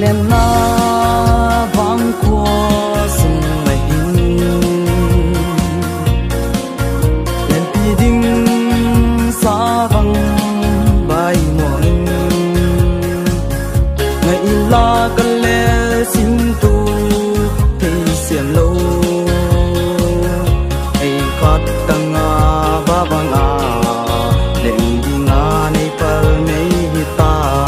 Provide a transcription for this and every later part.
liền na vang qua sông mây lên pi đinh xa vắng bay muộn ngày la cần lẽ xin tu thì xiên lâu ai khát tăng và vang lên đi ngã này per này ta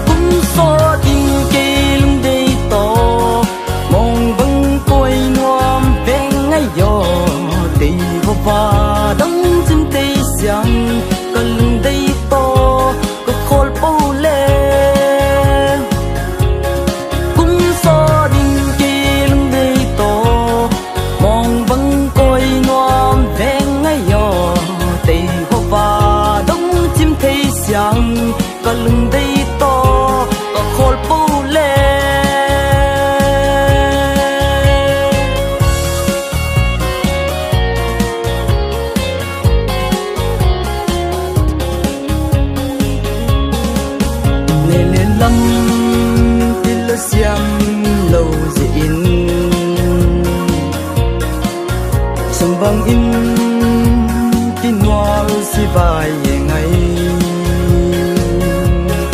cũng so tình kê lung đây to mong vẫn coi noam ven ngay gió tì vô và đắng chân tây xiang cần lung đây to có khol bao lê cũng so tình kê lung đây to mong vẫn coi noam ven ngay gió tì vô và đắng chim tây xiang cần lung đây to có khol bao lê lên lâm tin là xiêm lâu diễn sông băng in tin hoa si vai ngày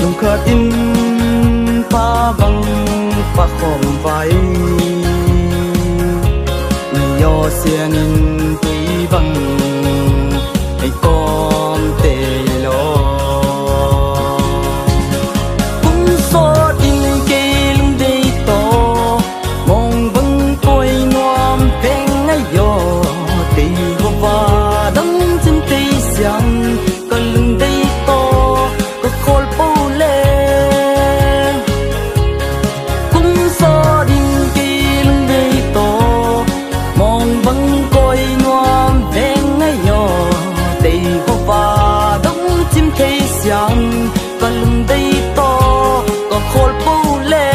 lùng khát in pha băng pha khom vai yo xiên in tùy băng ai con tê lo cần lưng đây to có khol bao lê cũng so đình kỳ lưng đây to mong vẫn coi noam ven ngay nhỏ tây có và đống chim cây xiang cần lưng đây to có khol bao lê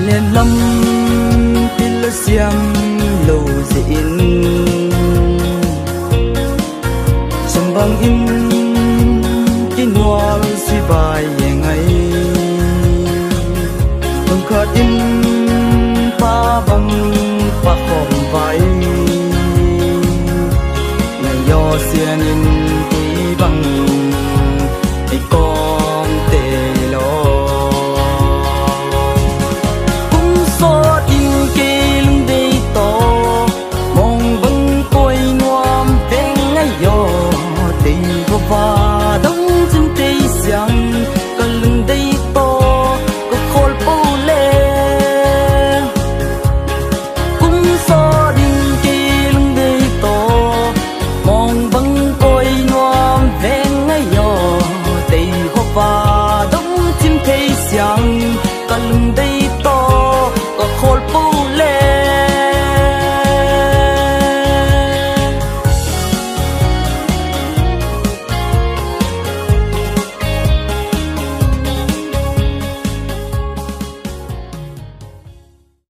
lên lâm tin là xiêm lâu diễn sông băng in tin hoa si vai ngày không khát in pha băng pha khom vai ngày yo xiên in tùy băng ai con tê lo và đống chân tây xiang cần lưng đây to có khol bao lê cũng so đình kỳ lưng đây to mong vẫn coi noam ven ngay nhỏ tây và đống chim tây xiang cần lưng đây